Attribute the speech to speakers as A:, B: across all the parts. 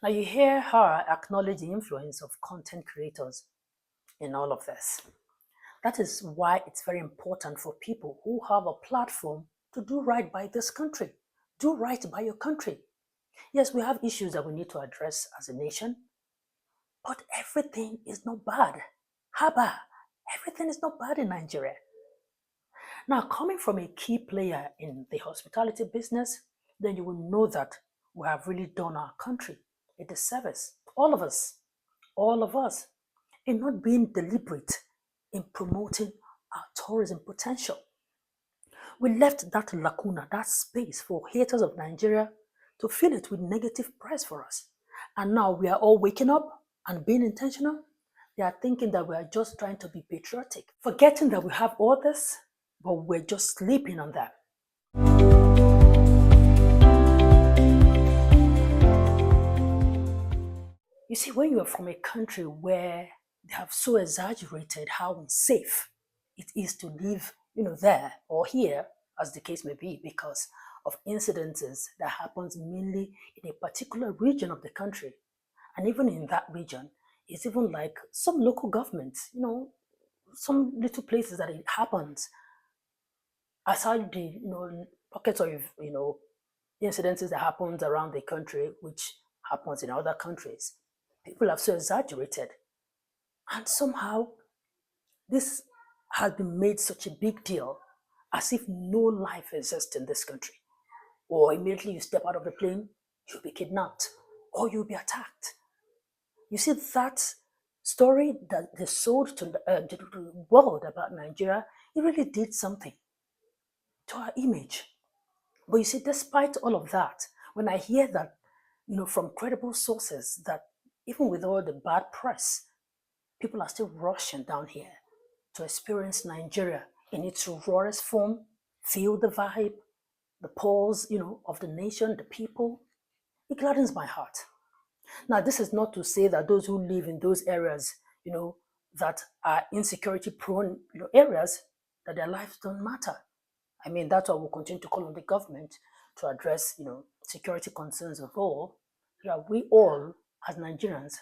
A: Now you hear her acknowledge the influence of content creators in all of this. That is why it's very important for people who have a platform to do right by this country. Do right by your country. Yes, we have issues that we need to address as a nation, but everything is not bad. Haba, everything is not bad in Nigeria. Now, coming from a key player in the hospitality business, then you will know that we have really done our country a disservice. All of us, in not being deliberate in promoting our tourism potential. We left that lacuna, that space for haters of Nigeria to fill it with negative press for us. And now we are all waking up and being intentional. They are thinking that we are just trying to be patriotic, forgetting that we have all this, but we're just sleeping on them. You see, when you are from a country where they have so exaggerated how unsafe it is to live, there or here, as the case may be, because of incidences that happens mainly in a particular region of the country. And even in that region, it's even like some local governments, some little places that it happens, aside the, pockets of, incidences that happens around the country, which happens in other countries. People have so exaggerated. And somehow this has been made such a big deal as if no life exists in this country. Or immediately you step out of the plane, you'll be kidnapped or you'll be attacked. You see, that story that they sold to the world about Nigeria, it really did something to our image. But you see, despite all of that, when I hear that, from credible sources, that even with all the bad press, people are still rushing down here to experience Nigeria in its rawest form, feel the vibe, the pulse, of the nation, the people. It gladdens my heart. Now, this is not to say that those who live in those areas, that are insecurity prone, areas, that their lives don't matter. I mean, that's why we'll continue to call on the government to address, security concerns of all, so that we all, as Nigerians,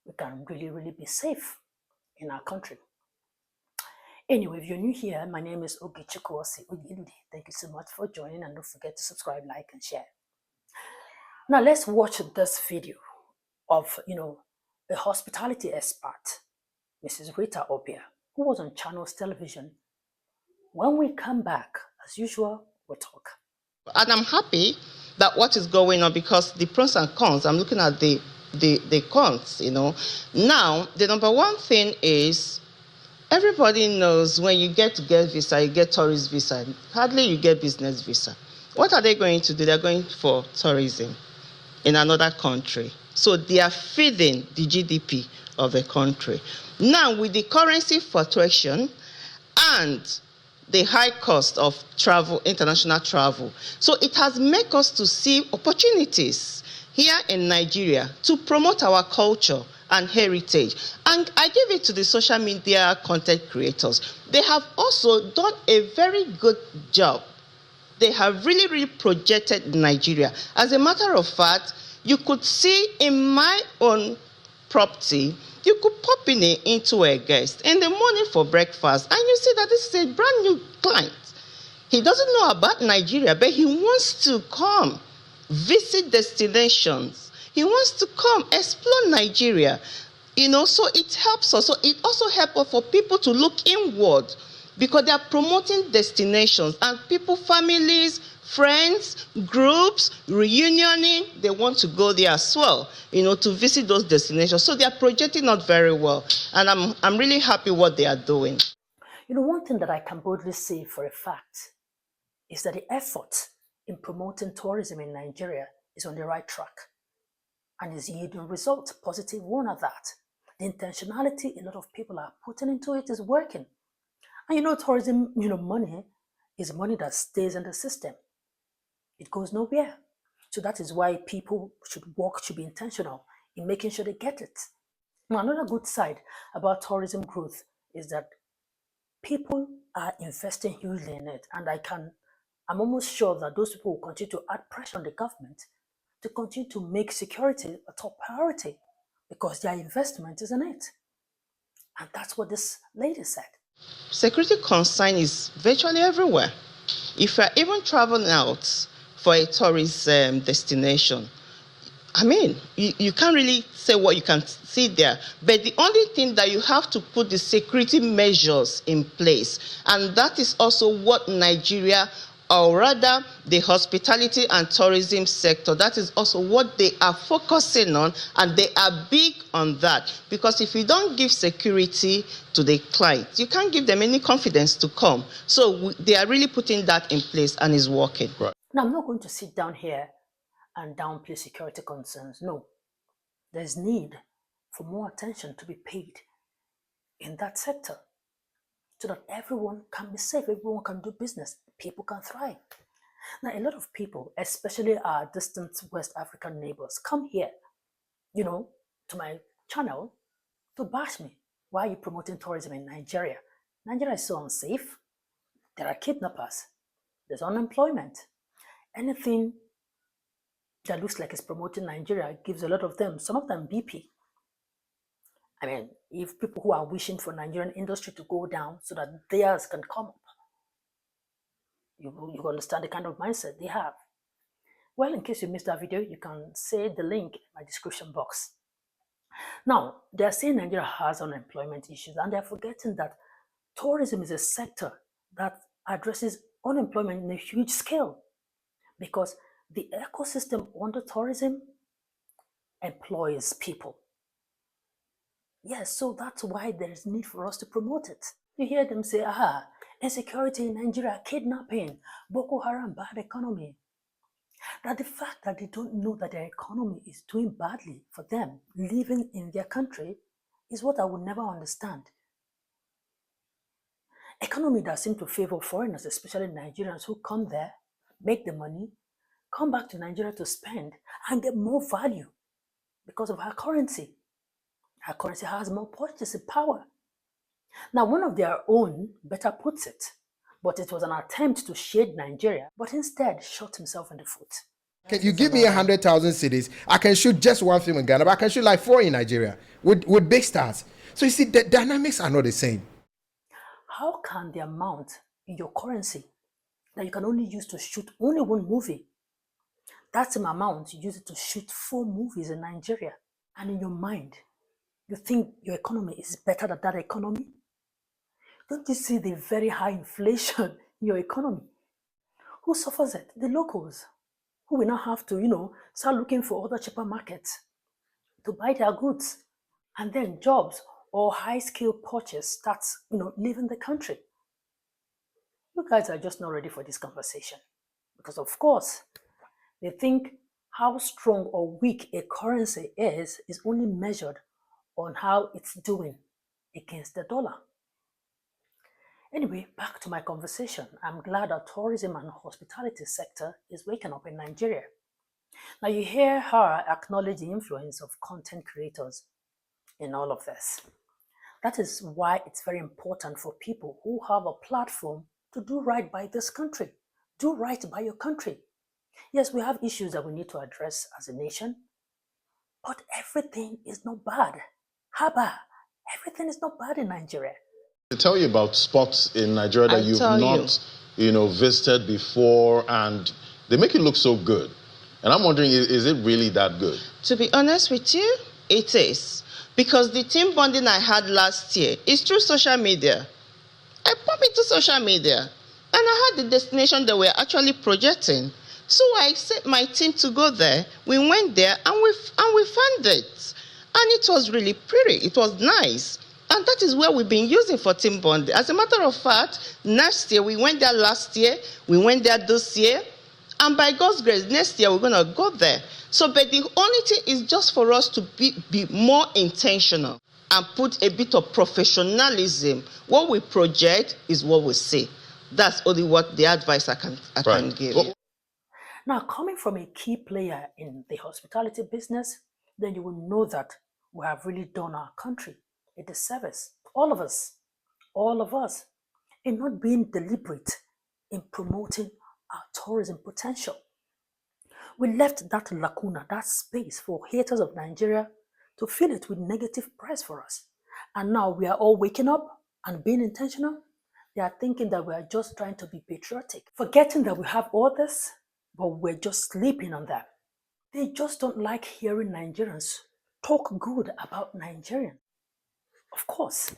A: we can really, really be safe in our country. Anyway, if you're new here, my name is Osih-Oyelude. Thank you so much for joining, and don't forget to subscribe, like, and share. Now let's watch this video of, a hospitality expert, Mrs. Rita Opia, who was on Channels Television. When we come back, as usual, we'll talk.
B: And I'm happy that what is going on, because the pros and cons, I'm looking at the cons, Now, the number one thing is, everybody knows when you get visa, you get tourist visa. Hardly you get business visa. What are they going to do? They're going for tourism in another country. So they are feeding the GDP of the country. Now, with the currency fluctuation and the high cost of travel, international travel, so it has made us to see opportunities here in Nigeria to promote our culture and heritage. And I give it to the social media content creators. They have also done a very good job. They have really, really projected Nigeria. As a matter of fact, you could see in my own property, you could pop in into a guest in the morning for breakfast, and you see that this is a brand new client. He doesn't know about Nigeria, but he wants to come visit destinations. He wants to come explore Nigeria. So it helps us. So it also helps us for people to look inward, because they are promoting destinations, and people, families, friends, groups, reunioning, they want to go there as well, to visit those destinations. So they are projecting not very well, and I'm really happy what they are doing.
A: One thing that I can boldly say for a fact is that the effort in promoting tourism in Nigeria is on the right track and is yielding results, positive one at that. The intentionality a lot of people are putting into it is working. And tourism, money is money that stays in the system. It goes nowhere. So that is why people should be intentional in making sure they get it. Now, another good side about tourism growth is that people are investing hugely in it. And I'm almost sure that those people will continue to add pressure on the government to continue to make security a top priority because their investment is in it. And that's what this lady said.
B: Security concern is virtually everywhere. If you're even traveling out for a tourist destination, I mean, you can't really say what you can see there. But the only thing that you have to put the security measures in place. And that is also what Nigeria, or rather the hospitality and tourism sector, that is also what they are focusing on, and they are big on that. Because if you don't give security to the client, you can't give them any confidence to come. So they are really putting that in place, and it's working.
C: Right.
A: Now, I'm not going to sit down here and downplay security concerns. No, there's need for more attention to be paid in that sector so that everyone can be safe, everyone can do business, people can thrive. Now, a lot of people, especially our distant West African neighbors, come here, to my channel to bash me. Why are you promoting tourism in Nigeria? Nigeria is so unsafe. There are kidnappers. There's unemployment. Anything that looks like it's promoting Nigeria gives a lot of them, some of them BP. I mean, if people who are wishing for Nigerian industry to go down so that theirs can come up, you understand the kind of mindset they have. Well, in case you missed that video, you can see the link in my description box. Now, they're saying Nigeria has unemployment issues, and they're forgetting that tourism is a sector that addresses unemployment in a huge scale because the ecosystem under tourism employs people. Yes, so that's why there is need for us to promote it. You hear them say, insecurity in Nigeria, kidnapping, Boko Haram, bad economy. That the fact that they don't know that their economy is doing badly for them living in their country is what I will never understand. Economy that seems to favor foreigners, especially Nigerians who come there, make the money, come back to Nigeria to spend and get more value because of our currency. Our currency has more purchasing power. Now, one of their own better puts it, but it was an attempt to shade Nigeria, but instead shot himself in the foot.
C: Can you give me 100,000 cities? I can shoot just one film in Ghana, but I can shoot like 4 in Nigeria with big stars. So you see, the dynamics are not the same.
A: How can the amount in your currency that you can only use to shoot only one movie, that same amount you use it to shoot 4 movies in Nigeria, and in your mind, you think your economy is better than that economy? Don't you see the very high inflation in your economy? Who suffers it? The locals, who will now have to, start looking for other cheaper markets to buy their goods. And then jobs or high-skill purchase starts, leaving the country. You guys are just not ready for this conversation. Because of course, they think how strong or weak a currency is only measured on how it's doing against the dollar. Anyway, back to my conversation. I'm glad our tourism and hospitality sector is waking up in Nigeria. Now you hear her acknowledge the influence of content creators in all of this. That is why it's very important for people who have a platform to do right by this country. Do right by your country. Yes, we have issues that we need to address as a nation, but everything is not bad. Haba, everything is not bad in Nigeria.
C: To tell you about spots in Nigeria that you've not, visited before, and they make it look so good. And I'm wondering, is it really that good?
B: To be honest with you, it is. Because the team bonding I had last year is through social media. I pop into social media, and I had the destination that we're actually projecting. So I sent my team to go there. We went there, and we found it. And it was really pretty. It was nice. And that is where we've been using for team bonding. As a matter of fact, next year, we went there last year, we went there this year, and by God's grace, next year we're going to go there. So, but the only thing is just for us to be more intentional and put a bit of professionalism. What we project is what we see. That's only what the advice I can give you.
A: Now, coming from a key player in the hospitality business, then you will know that we have really done our country a disservice, all of us, in not being deliberate in promoting our tourism potential. We left that lacuna, that space for haters of Nigeria to fill it with negative press for us. And now we are all waking up and being intentional. They are thinking that we are just trying to be patriotic, forgetting that we have all this, but we're just sleeping on them. They just don't like hearing Nigerians talk good about Nigerians. Of course,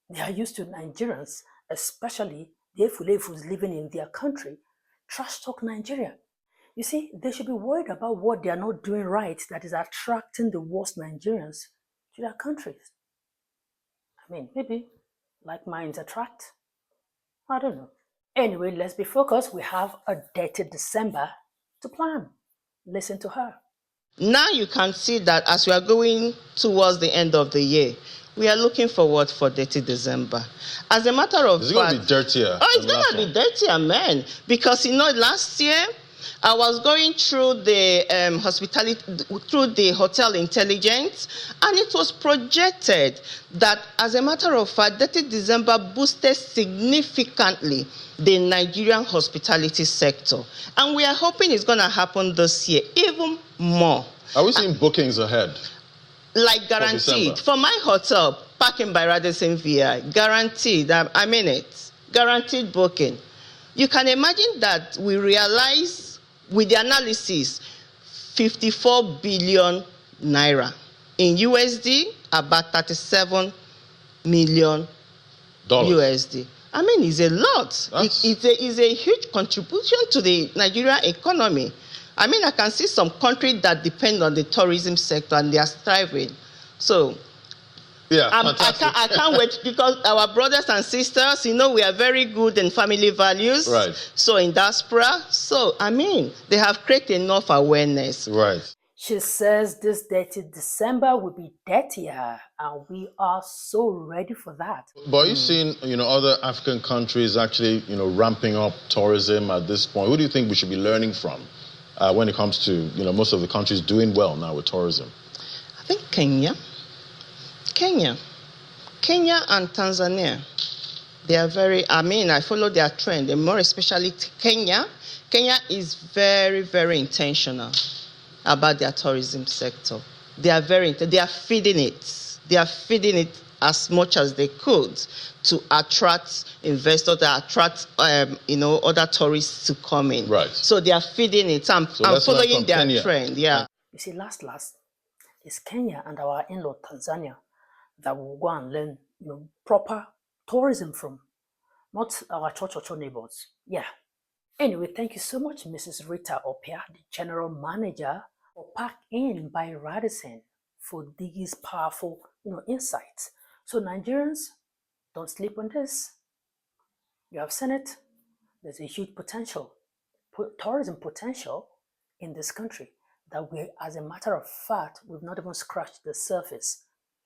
A: they are used to Nigerians, especially the Efulefus living in their country, trash talk Nigeria. You see, they should be worried about what they are not doing right that is attracting the worst Nigerians to their countries. I mean, maybe like minds attract. I don't know. Anyway, let's be focused. We have a dated December to plan. Listen to her.
B: Now you can see that as we are going towards the end of the year, we are looking forward for dirty December. As a matter of
C: fact, it's
B: going
C: to be dirtier.
B: Oh, it's going to be dirtier, man. Because last year I was going through the hospitality, through the hotel intelligence, and it was projected that, as a matter of fact, dirty December boosted significantly the Nigerian hospitality sector, and we are hoping it's going to happen this year even more.
C: Are we seeing bookings ahead?
B: Like guaranteed. For my hotel, Parking by Radisson VI, guaranteed. I mean it. Guaranteed booking. You can imagine that we realize with the analysis 54 billion naira. In USD, about 37 million USD. I mean, it's a lot. It's a huge contribution to the Nigerian economy. I mean, I can see some countries that depend on the tourism sector and they are thriving. So,
C: yeah,
B: I can't wait, because our brothers and sisters, we are very good in family values.
C: Right.
B: So in diaspora, I mean, they have created enough awareness.
C: Right.
A: She says this dirty December will be dirtier, and we are so ready for that.
C: But are you seeing, other African countries actually, ramping up tourism at this point? Who do you think we should be learning from when it comes to, most of the countries doing well now with tourism?
B: I think Kenya and Tanzania. They are I follow their trend, and more especially Kenya. Kenya is very, very intentional about their tourism sector. They are feeding it. They are feeding it as much as they could to attract investors, to attract other tourists to come in.
C: Right.
B: So they are feeding it. I'm following their
C: Kenya.
B: trend. Yeah.
A: You see, last is Kenya and our in-law Tanzania that will go and learn proper tourism from, not our cho neighbors. Yeah. Anyway, thank you so much, Mrs. Rita Opia, the General Manager for Park Inn by Radisson, for these powerful insights. So Nigerians, don't sleep on this. You have seen it. There's a huge potential, tourism potential in this country that we, as a matter of fact, we've not even scratched the surface.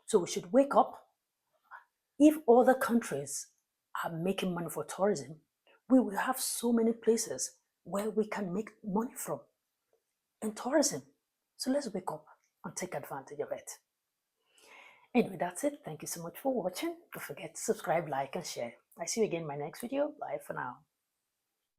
A: So we should wake up. If other countries are making money for tourism, we will have so many places where we can make money from in tourism. So let's wake up and take advantage of it. Anyway, that's it. Thank you so much for watching. Don't forget to subscribe, like, and share. I see you again in my next video. Bye for now.